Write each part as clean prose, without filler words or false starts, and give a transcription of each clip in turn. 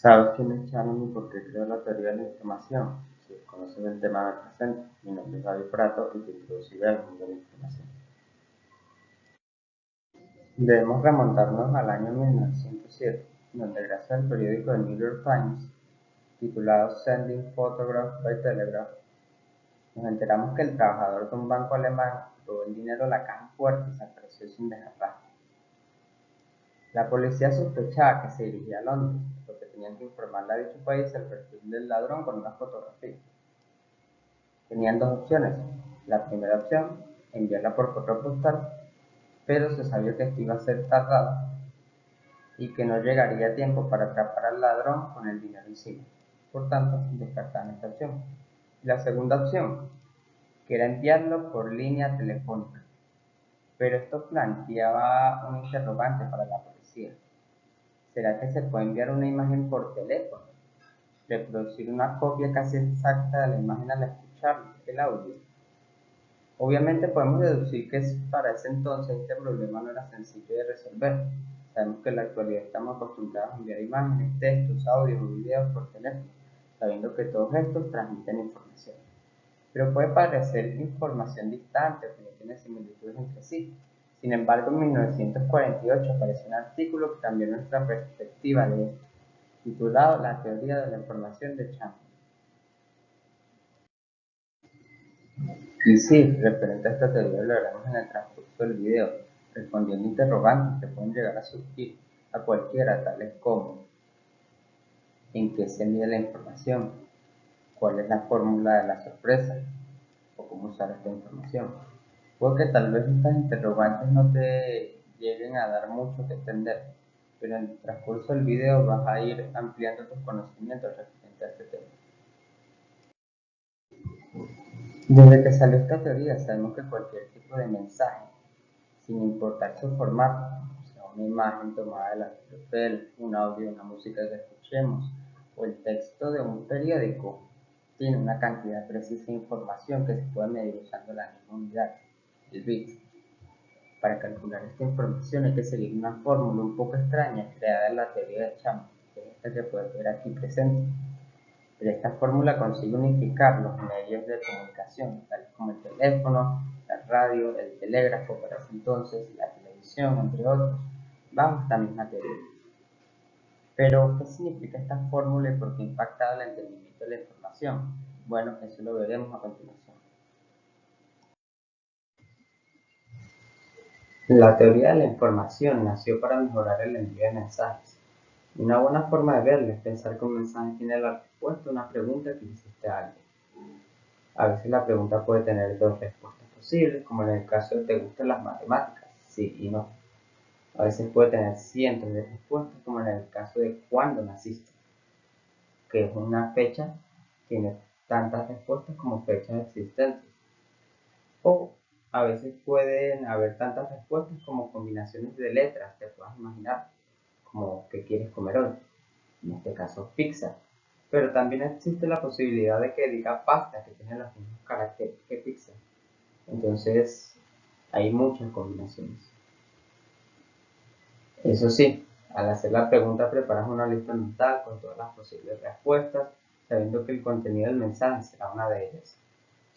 ¿Sabes quién es Shannon y por qué creó la teoría de la información? Si desconoces el tema, me presento. Mi nombre es David Prato y te introduciré al mundo de la información. Debemos remontarnos al año 1907, donde gracias al periódico The New York Times, titulado Sending Photographs by Telegraph, nos enteramos que el trabajador de un banco alemán robó el dinero a la caja fuerte y se apareció sin dejar rastro. La policía sospechaba que se dirigía a Londres, porque tenían que informarle a dicho país el perfil del ladrón con una fotografía. Tenían dos opciones. La primera opción, enviarla por correo postal, pero se sabía que esto iba a ser tardado y que no llegaría a tiempo para atrapar al ladrón con el dinero encima. Por tanto, descartaban esta opción. La segunda opción, que era enviarlo por línea telefónica, pero esto planteaba un interrogante para la policía. ¿Será que se puede enviar una imagen por teléfono? ¿Reproducir una copia casi exacta de la imagen al escuchar el audio? Obviamente podemos deducir que para ese entonces este problema no era sencillo de resolver. Sabemos que en la actualidad estamos acostumbrados a enviar imágenes, textos, audios o videos por teléfono, sabiendo que todos estos transmiten información. Pero puede parecer información distante o que no tiene similitudes entre sí. Sin embargo, en 1948 apareció un artículo que cambió nuestra perspectiva de esto, titulado La teoría de la información de Chambers. Y sí, referente a esta teoría lo haremos en el transcurso del video, respondiendo interrogantes que pueden llegar a surgir a cualquiera, tales como ¿en qué se mide la información? ¿Cuál es la fórmula de la sorpresa? ¿O cómo usar esta información? Puede que tal vez estas interrogantes no te lleguen a dar mucho que entender, pero en el transcurso del video vas a ir ampliando tus conocimientos referente a este tema. Desde que salió esta teoría sabemos que cualquier tipo de mensaje, sin importar su formato, o sea, una imagen tomada de la papel, un audio, una música que escuchemos, o el texto de un periódico, tiene una cantidad precisa de información que se puede medir usando la misma unidad, el bit. Para calcular esta información hay que seguir una fórmula un poco extraña creada en la teoría de Chambers, que es esta que puedes ver aquí presente. Pero esta fórmula consigue unificar los medios de comunicación, tales como el teléfono, la radio, el telégrafo para ese entonces, la televisión, entre otros, bajo esta misma teoría. Pero, ¿qué significa esta fórmula y por qué impacta el entendimiento de la información? Bueno, eso lo veremos a continuación. La teoría de la información nació para mejorar el envío de mensajes. Una buena forma de verlo es pensar que un mensaje tiene la respuesta a una pregunta que hiciste a alguien. A veces la pregunta puede tener dos respuestas posibles, como en el caso de ¿te gustan las matemáticas? Sí y no. A veces puede tener cientos de respuestas, como en el caso de ¿cuándo naciste? Que es una fecha, tiene tantas respuestas como fechas existentes. O a veces pueden haber tantas respuestas como combinaciones de letras, te puedas imaginar, como ¿qué quieres comer hoy? En este caso pizza. Pero también existe la posibilidad de que diga pasta, que tiene los mismos caracteres que pizza. Entonces, hay muchas combinaciones. Eso sí, al hacer la pregunta preparas una lista mental con todas las posibles respuestas, sabiendo que el contenido del mensaje será una de ellas.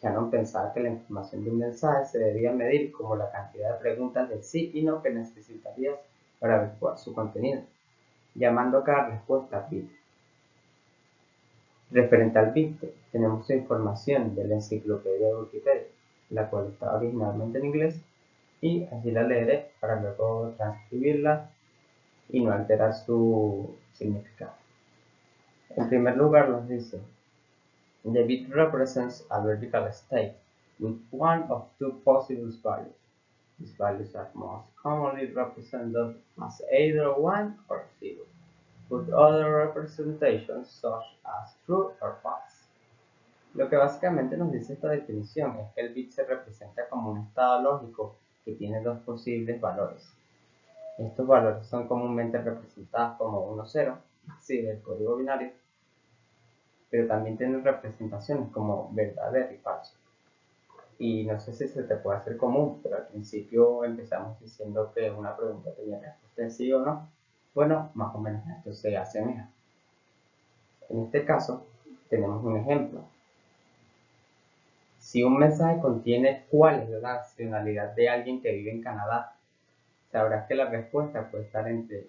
Shannon pensaba que la información de un mensaje se debía medir como la cantidad de preguntas de sí y no que necesitarías para averiguar su contenido, llamando a cada respuesta bit. Referente al bit, tenemos información de la enciclopedia de Wikipedia, la cual está originalmente en inglés, y así la leeré para luego transcribirla y no alterar su significado. En primer lugar nos dice, the bit represents a vertical state with one of two possible values. These values are most commonly represented as either 1 or 0, with other representations such as true or false. Lo que básicamente nos dice esta definición es que el bit se representa como un estado lógico que tiene dos posibles valores. Estos valores son comúnmente representados como 1, 0, así del código binario, pero también tienen representaciones como verdadero y falso. Y no sé si se te puede hacer común, pero al principio empezamos diciendo que una pregunta tenía respuesta de sí o no. Bueno, más o menos esto se asemeja. En este caso, tenemos un ejemplo. Si un mensaje contiene cuál es la nacionalidad de alguien que vive en Canadá, sabrás que la respuesta puede estar entre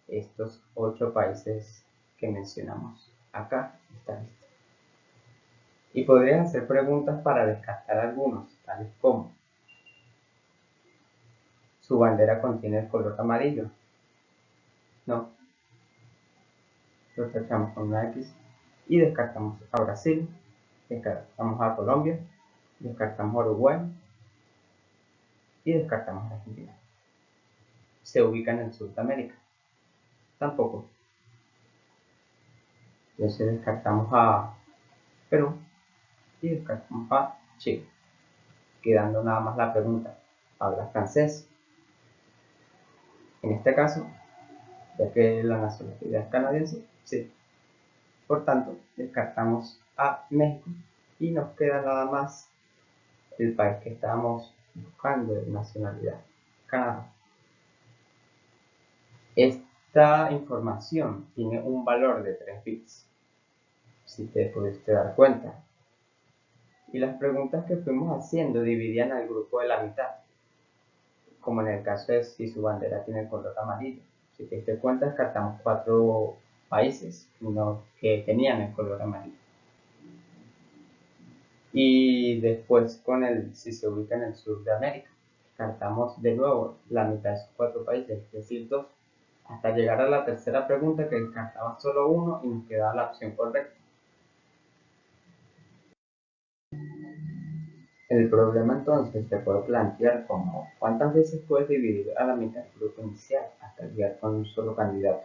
estos 8 países que mencionamos acá en esta lista. Y podrías hacer preguntas para descartar algunos, tales como: ¿su bandera contiene el color amarillo? No. Lo tachamos con una X y descartamos a Brasil, descartamos a Colombia, descartamos a Uruguay y descartamos a Argentina. ¿Se ubica en el sur de América? Tampoco. Entonces descartamos a Perú y descartamos a Chile, quedando nada más la pregunta: ¿habla francés? En este caso, ya que la nacionalidad es canadiense, sí. Por tanto, descartamos a México y nos queda nada más el país que estábamos buscando de nacionalidad, Canadá. Esta información tiene un valor de 3 bits, si te pudiste dar cuenta. Y las preguntas que fuimos haciendo dividían al grupo de la mitad, como en el caso de si su bandera tiene el color amarillo. Si te diste cuenta, descartamos 4 países que tenían el color amarillo. Y después con si se ubica en el sur de América, descartamos de nuevo la mitad de esos 4 países, es decir, 2, hasta llegar a la tercera pregunta que descartaba solo uno y nos quedaba la opción correcta. El problema entonces se puede plantear como: ¿cuántas veces puedes dividir a la mitad del grupo inicial hasta llegar con un solo candidato?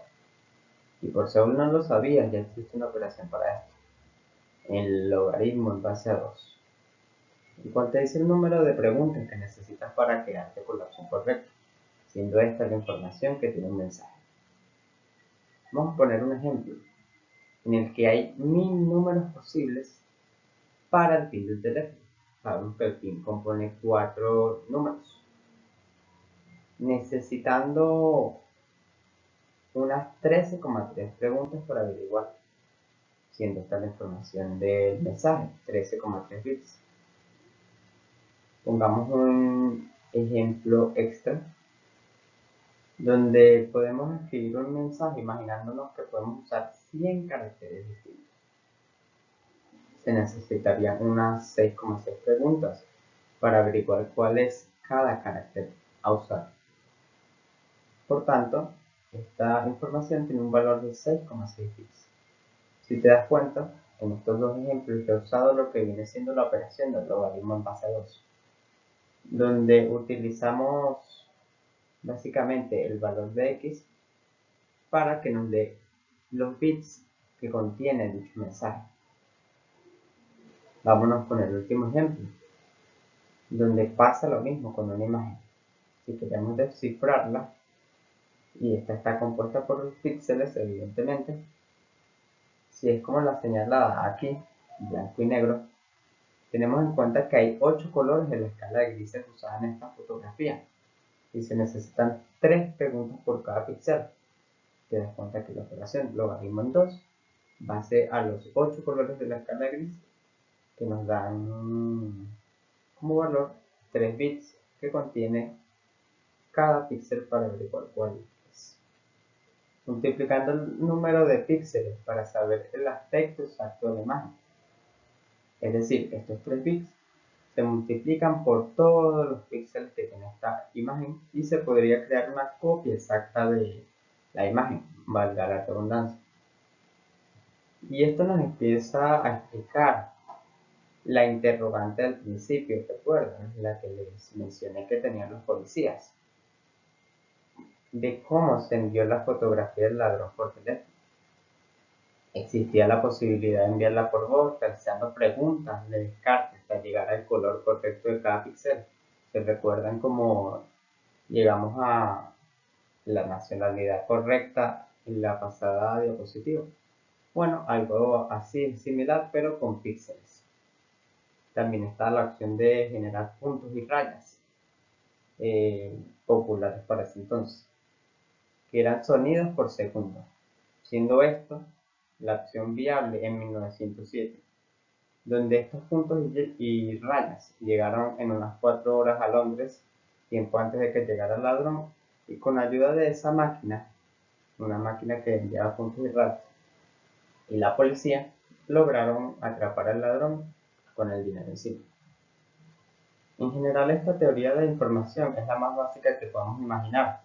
Y por si aún no lo sabías, ya existe una operación para esto: el logaritmo en base a 2, el cual te dice el número de preguntas que necesitas para quedarte con la opción correcta, siendo esta la información que tiene un mensaje. Vamos a poner un ejemplo en el que hay 1000 números posibles para el PIN del teléfono. Sabemos que el PIN compone 4 números, necesitando unas 13,3 preguntas para averiguar, siendo esta la información del mensaje, 13,3 bits. Pongamos un ejemplo extra donde podemos escribir un mensaje imaginándonos que podemos usar 100 caracteres distintos. Se necesitarían unas 6,6 preguntas para averiguar cuál es cada carácter a usar. Por tanto, esta información tiene un valor de 6,6 bits. Si te das cuenta, en estos dos ejemplos he usado lo que viene siendo la operación del logaritmo en base a 2, donde utilizamos básicamente el valor de x para que nos dé los bits que contiene dicho mensaje. Vámonos con el último ejemplo, donde pasa lo mismo con una imagen. Si queremos descifrarla, y esta está compuesta por los píxeles, evidentemente, si es como la señalada aquí, blanco y negro, tenemos en cuenta que hay 8 colores en la escala de grises usada en esta fotografía y se necesitan 3 preguntas por cada píxel. Te das cuenta que la operación logaritmo en 2 base a los 8 colores de la escala de gris, que nos dan como valor 3 bits que contiene cada píxel para averiguar cuál es. Multiplicando el número de píxeles para saber el aspecto exacto de la imagen. Es decir, estos 3 bits se multiplican por todos los píxeles que tiene esta imagen y se podría crear una copia exacta de la imagen, valga la redundancia. Y esto nos empieza a explicar la interrogante del principio, ¿recuerdan? La que les mencioné que tenían los policías, de cómo se envió la fotografía del ladrón por teléfono. Existía la posibilidad de enviarla por voz, realizando preguntas de descarte hasta llegar al color correcto de cada píxel. ¿Se recuerdan cómo llegamos a la nacionalidad correcta en la pasada diapositiva? Bueno, algo así similar, pero con píxeles. También está la opción de generar puntos y rayas, populares para ese entonces, que eran sonidos por segundo, siendo esto la opción viable en 1907, donde estos puntos y rayas llegaron en unas 4 horas a Londres, tiempo antes de que llegara el ladrón, y con ayuda de esa máquina, una máquina que enviaba puntos y rayas, y la policía lograron atrapar al ladrón con el dinero encima. En general, esta teoría de información es la más básica que podamos imaginar,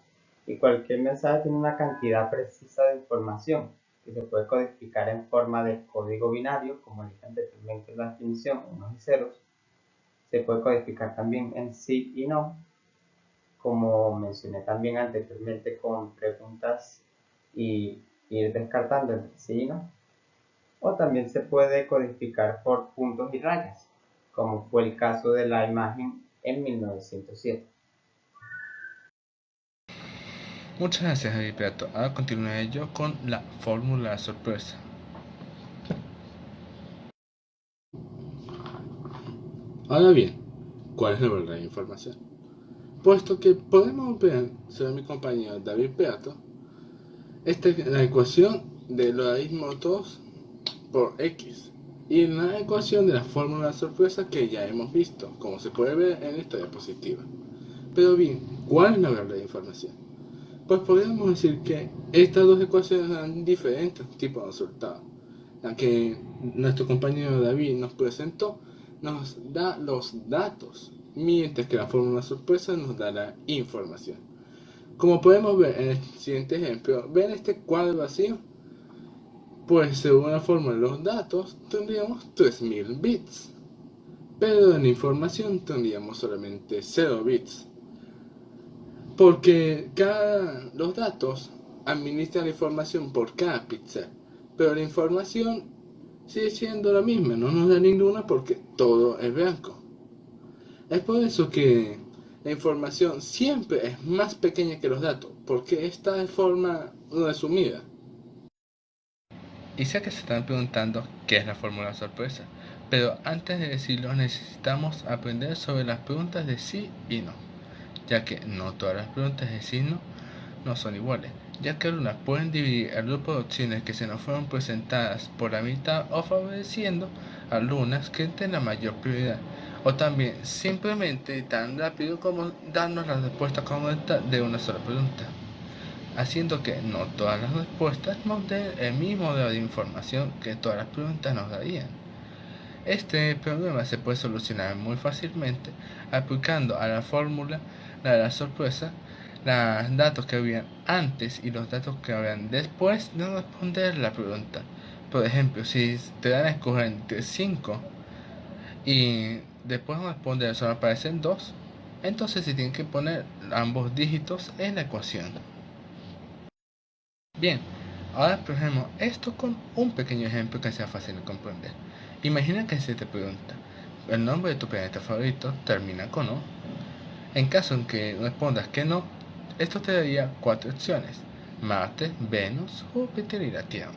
y cualquier mensaje tiene una cantidad precisa de información que se puede codificar en forma de código binario, como dije anteriormente en la definición, unos y ceros. Se puede codificar también en sí y no, como mencioné también anteriormente con preguntas y ir descartando entre sí y no. O también se puede codificar por puntos y rayas, como fue el caso de la imagen en 1907. Muchas gracias, Javier Prato. Ahora continuaré yo con la fórmula de sorpresa. Ahora bien, ¿cuál es la verdadera información? Puesto que podemos ver, según mi compañero David Prato, esta es la ecuación del logaritmo 2 por x y la ecuación de la fórmula de sorpresa que ya hemos visto, como se puede ver en esta diapositiva. Pero bien, ¿cuál es la verdadera información? Pues podríamos decir que estas dos ecuaciones dan diferentes tipos de resultados. La que nuestro compañero David nos presentó nos da los datos, mientras que la fórmula sorpresa nos da la información. Como podemos ver en el siguiente ejemplo, ¿ven este cuadro vacío? Pues según la fórmula de los datos tendríamos 3000 bits, pero en la información tendríamos solamente 0 bits. Porque los datos administran la información por cada píxel, pero la información sigue siendo la misma, no nos da ninguna porque todo es blanco. Es por eso que la información siempre es más pequeña que los datos, porque está de forma resumida. Y sé que se están preguntando qué es la fórmula sorpresa, pero antes de decirlo necesitamos aprender sobre las preguntas de sí y no, ya que no todas las preguntas de sí y no son iguales, ya que algunas pueden dividir el grupo de opciones que se nos fueron presentadas por la mitad o favoreciendo a algunas que tienen mayor prioridad, o también simplemente tan rápido como darnos la respuesta correcta de una sola pregunta, haciendo que no todas las respuestas nos den el mismo grado de información que todas las preguntas nos darían. Este problema se puede solucionar muy fácilmente aplicando a la fórmula de la sorpresa los datos que habían antes y los datos que habían después de responder la pregunta. Por ejemplo, si te dan a escoger entre 5 y después de responder solo aparecen 2, entonces se tienen que poner ambos dígitos en la ecuación. Bien, ahora probemos esto con un pequeño ejemplo que sea fácil de comprender. Imagina que se te pregunta, ¿el nombre de tu planeta favorito termina con O? En caso en que respondas que no, esto te daría 4 opciones: Marte, Venus, Júpiter y la Tierra.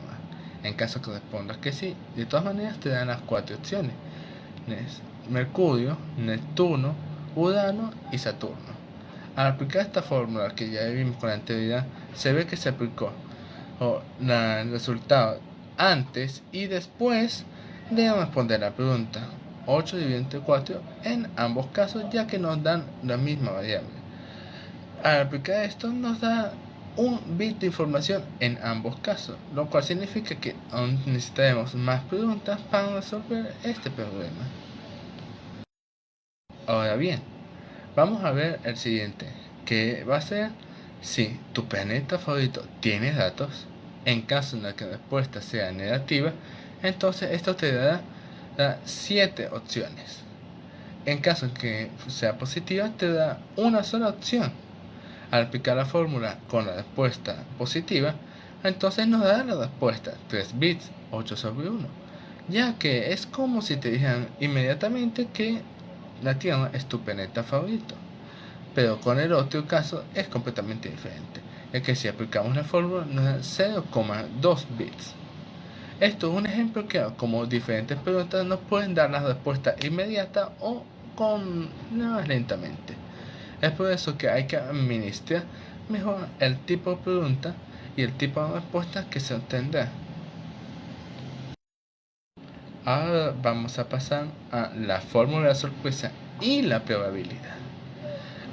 En caso que respondas que sí, de todas maneras te dan las 4 opciones: Mercurio, Neptuno, Urano y Saturno. Al aplicar esta fórmula que ya vimos con anterioridad, se ve que se aplicó el resultado antes y después de responder la pregunta. 8 dividido entre 4 en ambos casos, ya que nos dan la misma variable. Al aplicar esto nos da un bit de información en ambos casos, lo cual significa que aún necesitaremos más preguntas para resolver este problema. Ahora bien, vamos a ver el siguiente, que va a ser si tu planeta favorito tiene datos. En caso de que la respuesta sea negativa, entonces esto te dará 7 opciones. En caso de que sea positiva, te da una sola opción. Al aplicar la fórmula con la respuesta positiva, entonces nos da la respuesta 3 bits, 8 sobre 1, ya que es como si te dijeran inmediatamente que la Tierra es tu planeta favorito. Pero con el otro caso es completamente diferente, ya que si aplicamos la fórmula nos da 0,2 bits. Esto es un ejemplo claro como diferentes preguntas nos pueden dar la respuesta inmediata o más lentamente. Es por eso que hay que administrar mejor el tipo de pregunta y el tipo de respuesta que se obtendrá. Ahora vamos a pasar a la fórmula de sorpresa y la probabilidad.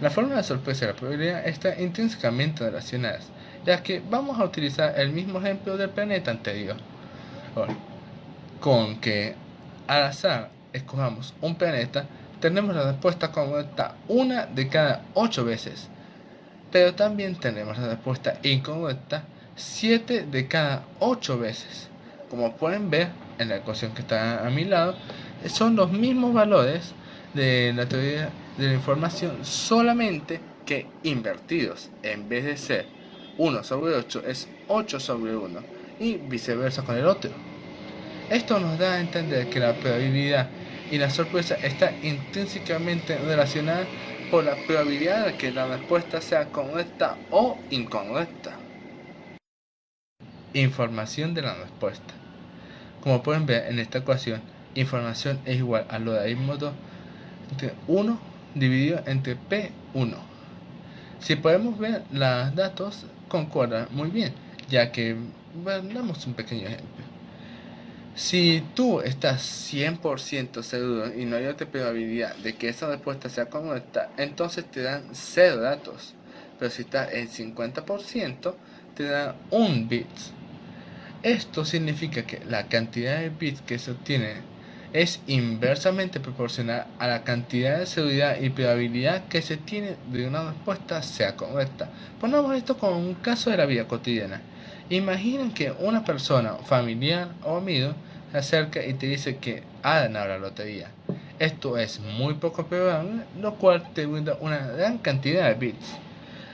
La fórmula de sorpresa y la probabilidad están intrínsecamente relacionadas, ya que vamos a utilizar el mismo ejemplo del planeta anterior, con que al azar escojamos un planeta, tenemos la respuesta correcta una de cada 8 veces, pero también tenemos la respuesta incorrecta 7 de cada 8 veces. Como pueden ver en la ecuación que está a mi lado, son los mismos valores de la teoría de la información, solamente que invertidos. En vez de ser 1 sobre 8 es 8 sobre 1 y viceversa con el otro. Esto nos da a entender que la probabilidad y la sorpresa están intrínsecamente relacionadas por la probabilidad de que la respuesta sea correcta o incorrecta. Información de la respuesta. Como pueden ver en esta ecuación, información es igual al logaritmo de 1 dividido entre P1. Si podemos ver, los datos concuerdan muy bien, ya que damos un pequeño ejemplo. Si tú estás 100% seguro y no hay otra probabilidad de que esa respuesta sea correcta, entonces te dan 0 datos. Pero si estás en 50%, te dan 1 bit. Esto significa que la cantidad de bits que se obtiene es inversamente proporcional a la cantidad de seguridad y probabilidad que se tiene de que una respuesta sea correcta. Pongamos esto como un caso de la vida cotidiana. Imaginen que una persona, familiar o amigo, se acerca y te dice que ha ganado la lotería. Esto es muy poco probable, lo cual te brinda una gran cantidad de bits.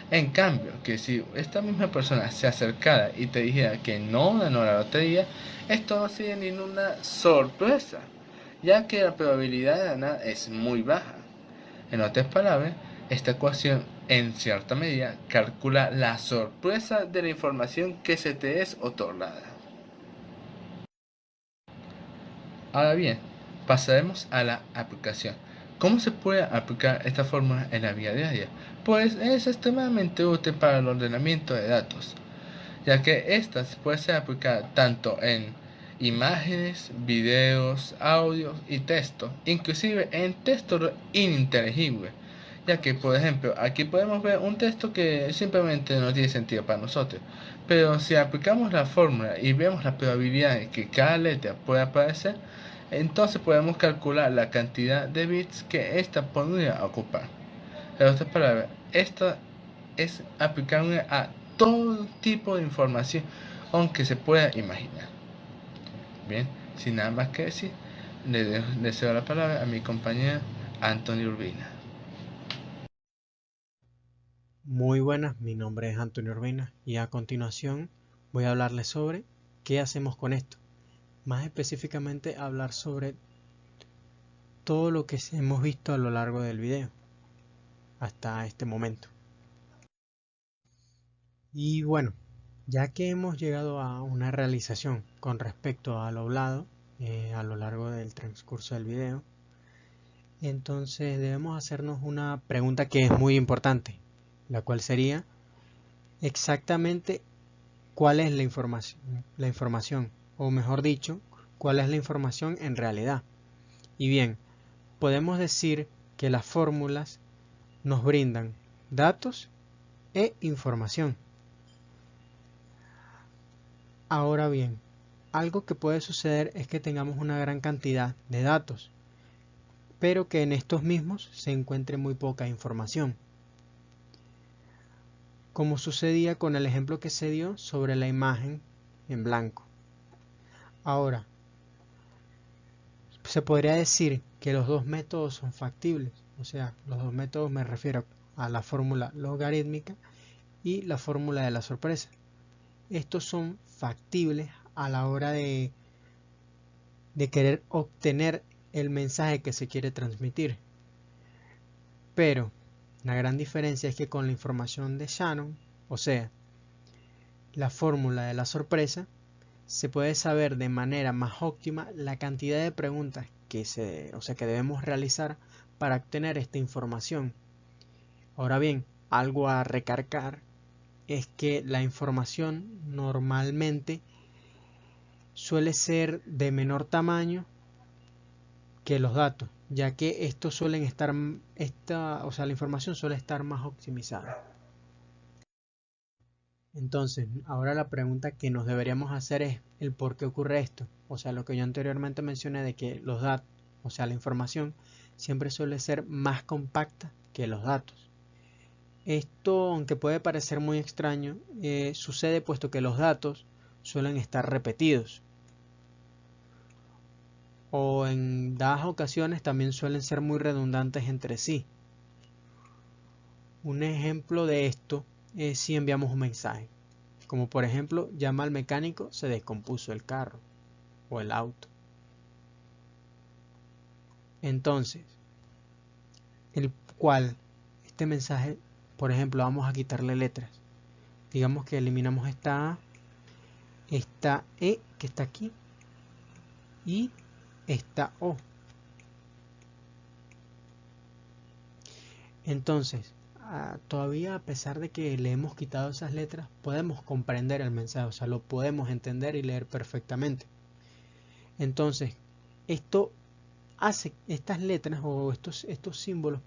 En cambio, que si esta misma persona se acercara y te dijera que no ganó la lotería, esto no sería ninguna sorpresa, ya que la probabilidad de ganar es muy baja. En otras palabras, esta ecuación en cierta medida calcula la sorpresa de la información que se te es otorgada. Ahora bien, pasaremos a la aplicación. ¿Cómo se puede aplicar esta fórmula en la vida diaria? Pues es extremadamente útil para el ordenamiento de datos, ya que esta puede ser aplicada tanto en imágenes, videos, audios y texto, inclusive en texto ininteligible, ya que por ejemplo aquí podemos ver un texto que simplemente no tiene sentido para nosotros, pero si aplicamos la fórmula y vemos la probabilidad de que cada letra pueda aparecer, entonces podemos calcular la cantidad de bits que ésta podría ocupar. En otras palabras, esto es aplicable a todo tipo de información, aunque se pueda imaginar. Bien, sin nada más que decir, le cedo la palabra a mi compañera Antonio Urbina. Muy buenas, mi nombre es Antonio Urbina y a continuación voy a hablarles sobre qué hacemos con esto. Más específicamente hablar sobre todo lo que hemos visto a lo largo del video hasta este momento. Y bueno, ya que hemos llegado a una realización con respecto a lo hablado a lo largo del transcurso del video, entonces debemos hacernos una pregunta que es muy importante, la cual sería exactamente cuál es la información, o mejor dicho, cuál es la información en realidad. Y bien, podemos decir que las fórmulas nos brindan datos e información. Ahora bien, algo que puede suceder es que tengamos una gran cantidad de datos, pero que en estos mismos se encuentre muy poca información, como sucedía con el ejemplo que se dio sobre la imagen en blanco. Ahora, se podría decir que los dos métodos son factibles, o sea, los dos métodos me refiero a la fórmula logarítmica y la fórmula de la sorpresa. Estos son factibles a la hora de querer obtener el mensaje que se quiere transmitir. Pero la gran diferencia es que con la información de Shannon, o sea, la fórmula de la sorpresa, se puede saber de manera más óptima la cantidad de preguntas que debemos realizar para obtener esta información. Ahora bien, algo a recargar es que la información normalmente suele ser de menor tamaño que los datos, ya que estos suelen estar, o sea, la información suele estar más optimizada. Entonces, ahora la pregunta que nos deberíamos hacer es el por qué ocurre esto. O sea, lo que yo anteriormente mencioné de que los datos, o sea, la información, siempre suele ser más compacta que los datos. Esto, aunque puede parecer muy extraño, sucede puesto que los datos suelen estar repetidos. O en dadas ocasiones también suelen ser muy redundantes entre sí. Un ejemplo de esto es si enviamos un mensaje. Como por ejemplo, llama al mecánico, se descompuso el carro o el auto. Entonces, este mensaje, por ejemplo, vamos a quitarle letras. Digamos que eliminamos esta A, esta E que está aquí y esta O. Entonces, todavía a pesar de que le hemos quitado esas letras, podemos comprender el mensaje, o sea, lo podemos entender y leer perfectamente. Entonces, esto hace estas letras o estos símbolos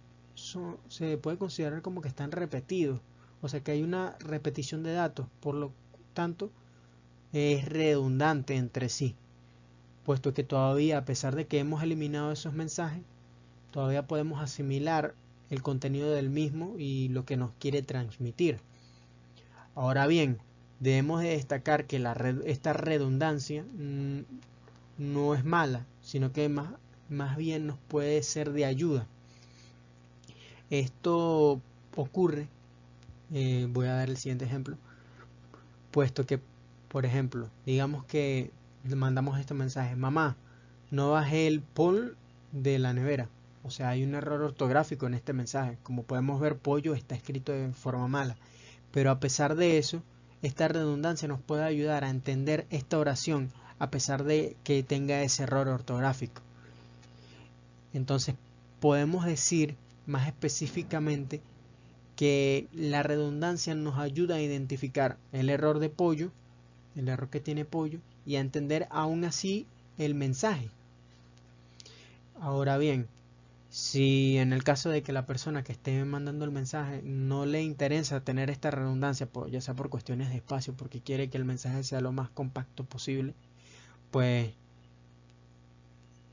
se puede considerar como que están repetidos, o sea que hay una repetición de datos, por lo tanto es redundante entre sí, puesto que todavía a pesar de que hemos eliminado esos mensajes, todavía podemos asimilar el contenido del mismo y lo que nos quiere transmitir. Ahora bien, debemos de destacar que esta redundancia no es mala, sino que más bien nos puede ser de ayuda. Esto ocurre, voy a dar el siguiente ejemplo, puesto que, por ejemplo, digamos que le mandamos este mensaje: mamá, no bajé el pol de la nevera. O sea, hay un error ortográfico en este mensaje. Como podemos ver, pollo está escrito de forma mala. Pero a pesar de eso, esta redundancia nos puede ayudar a entender esta oración a pesar de que tenga ese error ortográfico. Entonces, podemos decir más específicamente que la redundancia nos ayuda a identificar el error de pollo, el error que tiene pollo, y a entender aún así el mensaje. Ahora bien, si en el caso de que la persona que esté mandando el mensaje no le interesa tener esta redundancia, ya sea por cuestiones de espacio, porque quiere que el mensaje sea lo más compacto posible, pues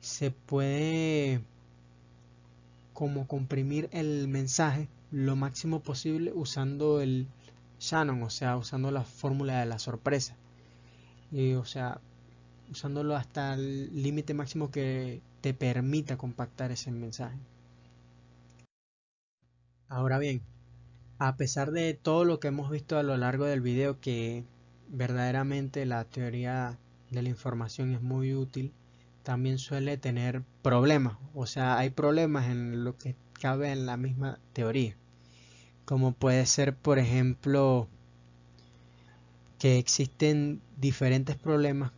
se puede como comprimir el mensaje lo máximo posible usando el Shannon, o sea, usando la fórmula de la sorpresa. O sea, usándolo hasta el límite máximo que te permita compactar ese mensaje. Ahora bien, a pesar de todo lo que hemos visto a lo largo del video, que verdaderamente la teoría de la información es muy útil, también suele tener problemas. O sea, hay problemas en lo que cabe en la misma teoría. Como puede ser, por ejemplo, que existen diferentes problemas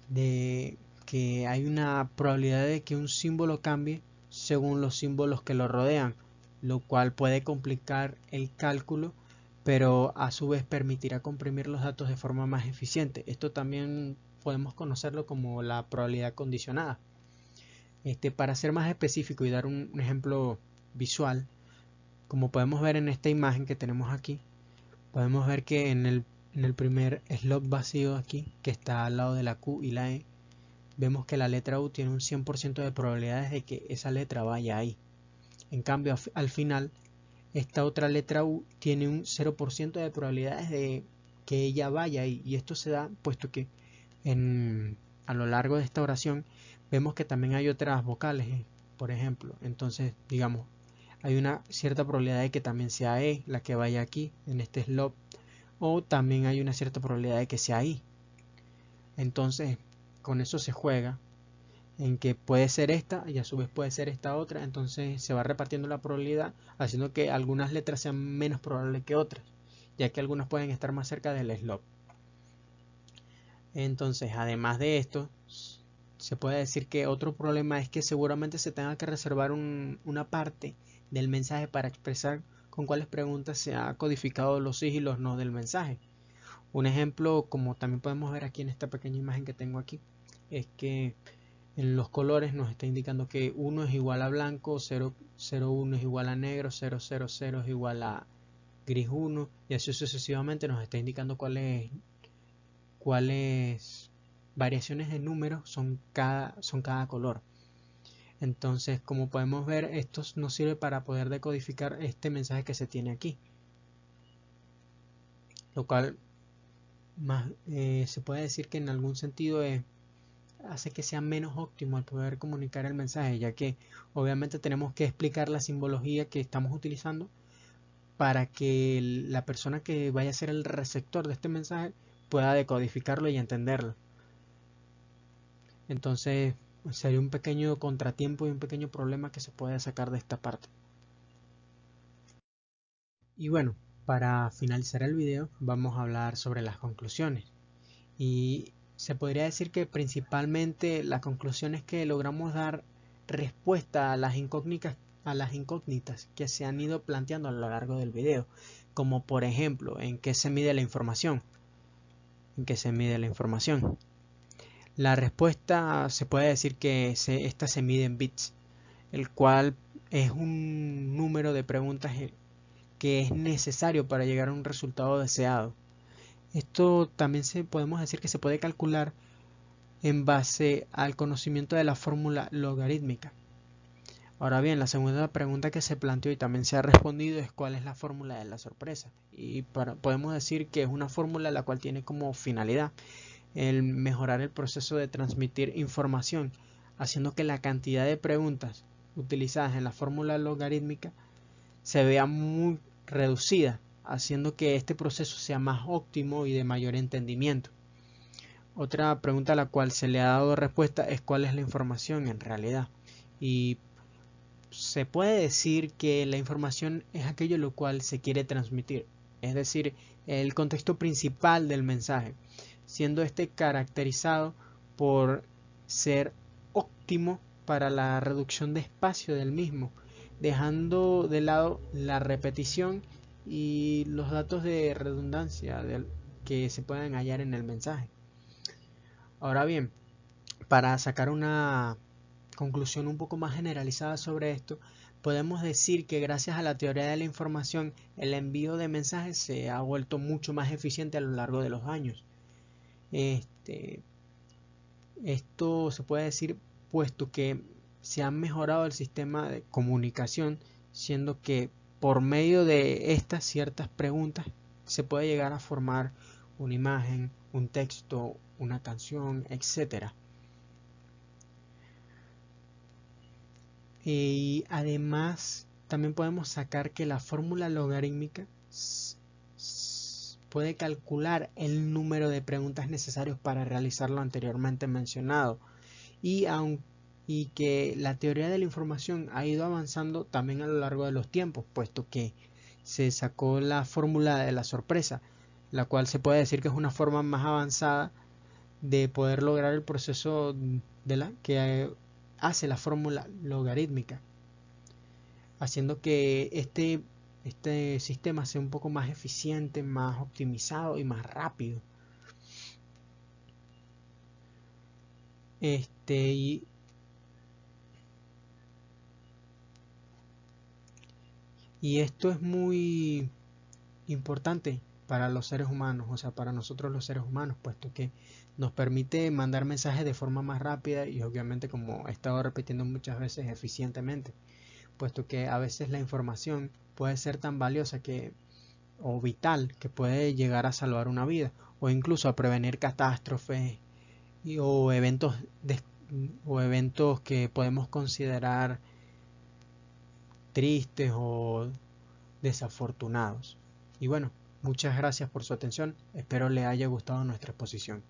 de que hay una probabilidad de que un símbolo cambie según los símbolos que lo rodean, lo cual puede complicar el cálculo, pero a su vez permitirá comprimir los datos de forma más eficiente. Esto también podemos conocerlo como la probabilidad condicionada. Para ser más específico y dar un ejemplo visual, como podemos ver en esta imagen que tenemos aquí, podemos ver que en el primer slot vacío aquí, que está al lado de la Q y la E, vemos que la letra U tiene un 100% de probabilidades de que esa letra vaya ahí. En cambio, al final, esta otra letra U tiene un 0% de probabilidades de que ella vaya ahí. Y esto se da puesto que a lo largo de esta oración vemos que también hay otras vocales, por ejemplo. Entonces, digamos, hay una cierta probabilidad de que también sea E la que vaya aquí, en este slot. O también hay una cierta probabilidad de que sea I. Entonces, con eso se juega, en que puede ser esta y a su vez puede ser esta otra. Entonces se va repartiendo la probabilidad, haciendo que algunas letras sean menos probables que otras, ya que algunas pueden estar más cerca del slot. Entonces, además de esto, se puede decir que otro problema es que seguramente se tenga que reservar una parte del mensaje para expresar con cuáles preguntas se ha codificado los sí y los no del mensaje. Un ejemplo, como también podemos ver aquí en esta pequeña imagen que tengo aquí, es que en los colores nos está indicando que 1 es igual a blanco, 0,01 es igual a negro, 0,00 es igual a gris 1 y así sucesivamente nos está indicando cuáles variaciones de números son cada color. Entonces, como podemos ver, esto nos sirve para poder decodificar este mensaje que se tiene aquí, lo cual se puede decir que en algún sentido hace que sea menos óptimo el poder comunicar el mensaje, ya que obviamente tenemos que explicar la simbología que estamos utilizando para que la persona que vaya a ser el receptor de este mensaje pueda decodificarlo y entenderlo. Entonces sería un pequeño contratiempo y un pequeño problema que se puede sacar de esta parte. Y bueno, para finalizar el video vamos a hablar sobre las conclusiones. Y se podría decir que principalmente la conclusión es que logramos dar respuesta a las incógnitas que se han ido planteando a lo largo del video, como por ejemplo, ¿en qué se mide la información? ¿En qué se mide la información? La respuesta se puede decir que esta se mide en bits, el cual es un número de preguntas que es necesario para llegar a un resultado deseado. Esto también podemos decir que se puede calcular en base al conocimiento de la fórmula logarítmica. Ahora bien, la segunda pregunta que se planteó y también se ha respondido es cuál es la fórmula de la sorpresa. Y podemos decir que es una fórmula la cual tiene como finalidad el mejorar el proceso de transmitir información, haciendo que la cantidad de preguntas utilizadas en la fórmula logarítmica se vea muy reducida, haciendo que este proceso sea más óptimo y de mayor entendimiento. Otra pregunta a la cual se le ha dado respuesta es cuál es la información en realidad. Y se puede decir que la información es aquello lo cual se quiere transmitir, es decir, el contexto principal del mensaje, siendo este caracterizado por ser óptimo para la reducción de espacio del mismo, dejando de lado la repetición y los datos de redundancia que se pueden hallar en el mensaje. Ahora bien, para sacar una conclusión un poco más generalizada sobre esto, podemos decir que gracias a la teoría de la información, el envío de mensajes se ha vuelto mucho más eficiente a lo largo de los años. Esto se puede decir puesto que se ha mejorado el sistema de comunicación, siendo que por medio de estas ciertas preguntas se puede llegar a formar una imagen, un texto, una canción, etc. Y además también podemos sacar que la fórmula logarítmica puede calcular el número de preguntas necesarios para realizar lo anteriormente mencionado y que la teoría de la información ha ido avanzando también a lo largo de los tiempos, puesto que se sacó la fórmula de la sorpresa, la cual se puede decir que es una forma más avanzada de poder lograr el proceso que hace la fórmula logarítmica, haciendo que este sistema sea un poco más eficiente, más optimizado y más rápido. Y esto es muy importante para los seres humanos, o sea, para nosotros los seres humanos, puesto que nos permite mandar mensajes de forma más rápida y obviamente, como he estado repitiendo muchas veces, eficientemente, puesto que a veces la información puede ser tan valiosa o vital que puede llegar a salvar una vida o incluso a prevenir catástrofes o eventos que podemos considerar tristes o desafortunados. Y bueno, muchas gracias por su atención, espero le haya gustado nuestra exposición.